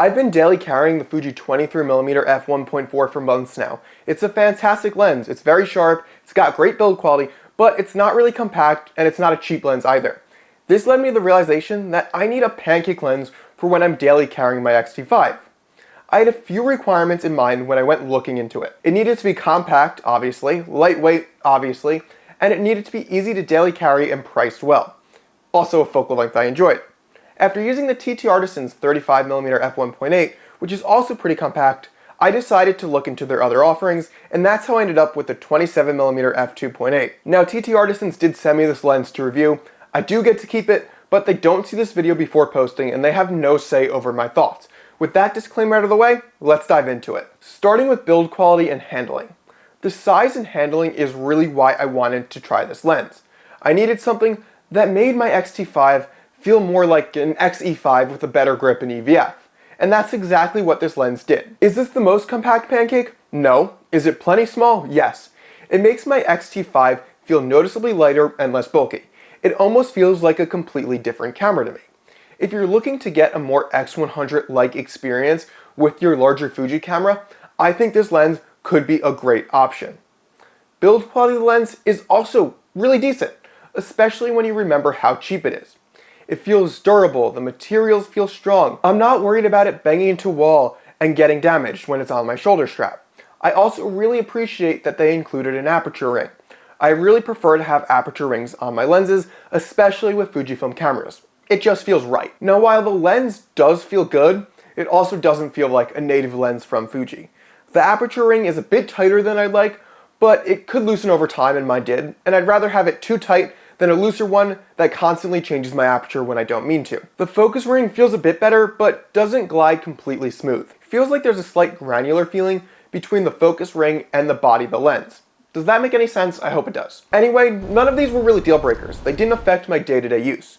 I've been daily carrying the Fuji 23mm f1.4 for months now. It's a fantastic lens, it's very sharp, it's got great build quality, but it's not really compact and it's not a cheap lens either. This led me to the realization that I need a pancake lens for when I'm daily carrying my X-T5. I had a few requirements in mind when I went looking into it. It needed to be compact, obviously, lightweight, obviously, and it needed to be easy to daily carry and priced well. Also a focal length I enjoyed. After using the TTArtisan 27mm F1.8, which is also pretty compact, I decided to look into their other offerings, and that's how I ended up with the 27mm F2.8. Now, TTArtisans did send me this lens to review. I do get to keep it, but they don't see this video before posting, and they have no say over my thoughts. With that disclaimer out of the way, let's dive into it. Starting with build quality and handling. The size and handling is really why I wanted to try this lens. I needed something that made my X-T5 feel more like an X-E5 with a better grip and EVF. And that's exactly what this lens did. Is this the most compact pancake? No. Is it plenty small? Yes. It makes my X-T5 feel noticeably lighter and less bulky. It almost feels like a completely different camera to me. If you're looking to get a more X100-like experience with your larger Fuji camera, I think this lens could be a great option. Build quality of the lens is also really decent, especially when you remember how cheap it is. It feels durable, the materials feel strong. I'm not worried about it banging into a wall and getting damaged when it's on my shoulder strap. I also really appreciate that they included an aperture ring. I really prefer to have aperture rings on my lenses, especially with Fujifilm cameras. It just feels right. Now, while the lens does feel good, it also doesn't feel like a native lens from Fuji. The aperture ring is a bit tighter than I'd like, but it could loosen over time, and mine did, and I'd rather have it too tight than a looser one that constantly changes my aperture when I don't mean to. The focus ring feels a bit better, but doesn't glide completely smooth. It feels like there's a slight granular feeling between the focus ring and the body of the lens. Does that make any sense? I hope it does. Anyway, none of these were really deal breakers. They didn't affect my day-to-day use.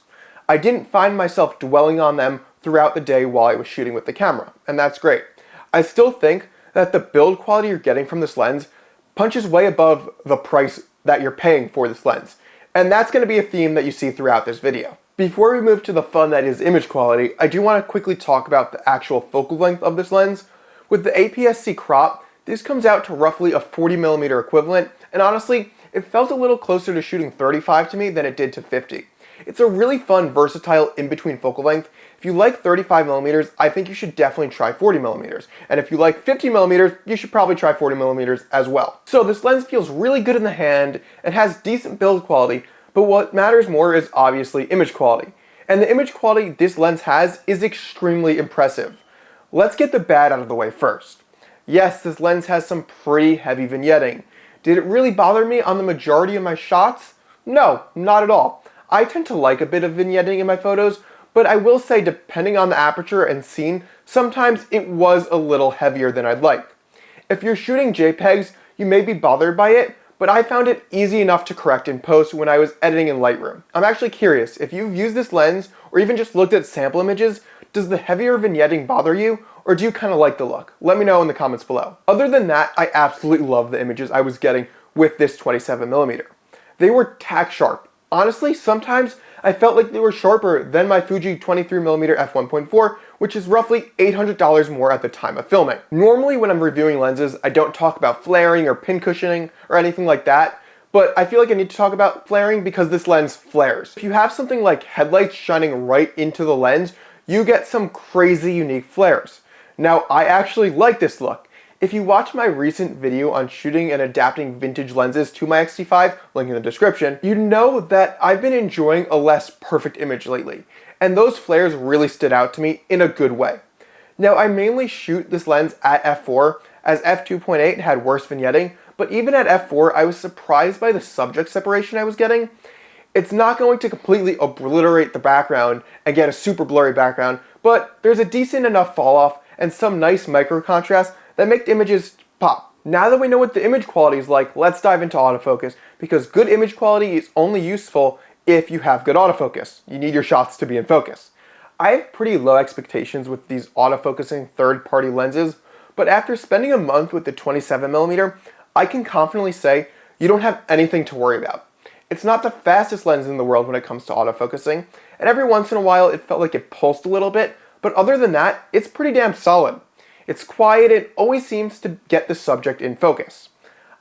I didn't find myself dwelling on them throughout the day while I was shooting with the camera, and that's great. I still think that the build quality you're getting from this lens punches way above the price that you're paying for this lens. And that's going to be a theme that you see throughout this video. Before we move to the fun that is image quality, I do want to quickly talk about the actual focal length of this lens. With the APS-C crop, this comes out to roughly a 40mm equivalent, and honestly, it felt a little closer to shooting 35 to me than it did to 50. It's a really fun, versatile in-between focal length. If you like 35mm, I think you should definitely try 40mm. And if you like 50mm, you should probably try 40mm as well. So this lens feels really good in the hand and has decent build quality, but what matters more is obviously image quality. And the image quality this lens has is extremely impressive. Let's get the bad out of the way first. Yes, this lens has some pretty heavy vignetting. Did it really bother me on the majority of my shots? No, not at all. I tend to like a bit of vignetting in my photos, but I will say depending on the aperture and scene, sometimes it was a little heavier than I'd like. If you're shooting JPEGs, you may be bothered by it, but I found it easy enough to correct in post when I was editing in Lightroom. I'm actually curious, if you've used this lens or even just looked at sample images, does the heavier vignetting bother you, or do you kind of like the look? Let me know in the comments below. Other than that, I absolutely love the images I was getting with this 27mm. They were tack sharp. Honestly, sometimes I felt like they were sharper than my Fuji 23mm f1.4, which is roughly $800 more at the time of filming. Normally when I'm reviewing lenses, I don't talk about flaring or pin cushioning or anything like that, but I feel like I need to talk about flaring because this lens flares. If you have something like headlights shining right into the lens, you get some crazy unique flares. Now, I actually like this look. If you watch my recent video on shooting and adapting vintage lenses to my X-T5, link in the description, you know that I've been enjoying a less perfect image lately, and those flares really stood out to me in a good way. Now, I mainly shoot this lens at f4, as f2.8 had worse vignetting, but even at f4, I was surprised by the subject separation I was getting. It's not going to completely obliterate the background and get a super blurry background, but there's a decent enough fall off and some nice micro contrast that make the images pop. Now that we know what the image quality is like, let's dive into autofocus, because good image quality is only useful if you have good autofocus. You need your shots to be in focus. I have pretty low expectations with these autofocusing third-party lenses, but after spending a month with the 27mm, I can confidently say you don't have anything to worry about. It's not the fastest lens in the world when it comes to autofocusing, and every once in a while it felt like it pulsed a little bit, but other than that, it's pretty damn solid. It's quiet, it always seems to get the subject in focus.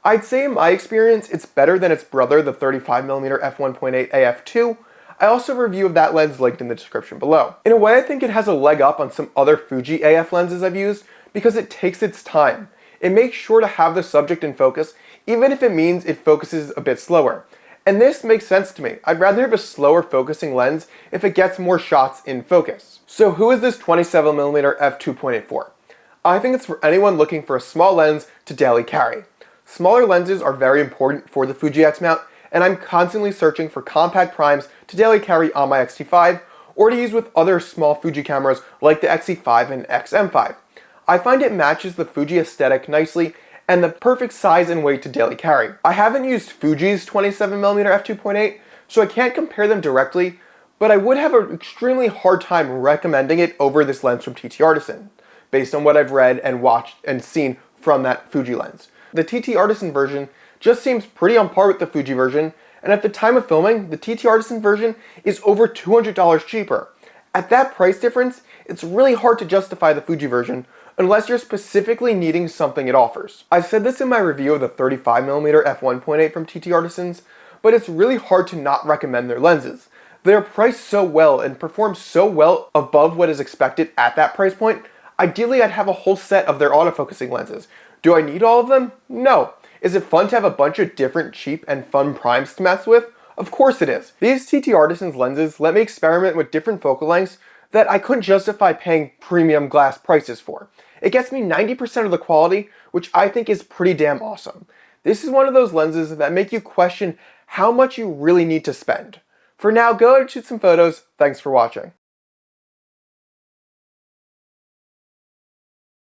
I'd say in my experience, it's better than its brother, the 35mm f1.8 AF2. I also have a review of that lens linked in the description below. In a way, I think it has a leg up on some other Fuji AF lenses I've used because it takes its time. It makes sure to have the subject in focus, even if it means it focuses a bit slower. And this makes sense to me. I'd rather have a slower focusing lens if it gets more shots in focus. So who is this 27mm f2.8 for? I think it's for anyone looking for a small lens to daily carry. Smaller lenses are very important for the Fuji X mount, and I'm constantly searching for compact primes to daily carry on my X-T5 or to use with other small Fuji cameras like the X-T5 and X-M5. I find it matches the Fuji aesthetic nicely and the perfect size and weight to daily carry. I haven't used Fuji's 27mm f2.8, so I can't compare them directly, but I would have an extremely hard time recommending it over this lens from TTArtisan, based on what I've read and watched and seen from that Fuji lens. The TTArtisan version just seems pretty on par with the Fuji version, and at the time of filming, the TTArtisan version is over $200 cheaper. At that price difference, it's really hard to justify the Fuji version unless you're specifically needing something it offers. I've said this in my review of the 35mm f1.8 from TTArtisans, but it's really hard to not recommend their lenses. They're priced so well and perform so well above what is expected at that price point. Ideally, I'd have a whole set of their autofocusing lenses. Do I need all of them? No. Is it fun to have a bunch of different cheap and fun primes to mess with? Of course it is. These TTArtisan's lenses let me experiment with different focal lengths that I couldn't justify paying premium glass prices for. It gets me 90% of the quality, which I think is pretty damn awesome. This is one of those lenses that make you question how much you really need to spend. For now, go and shoot some photos. Thanks for watching.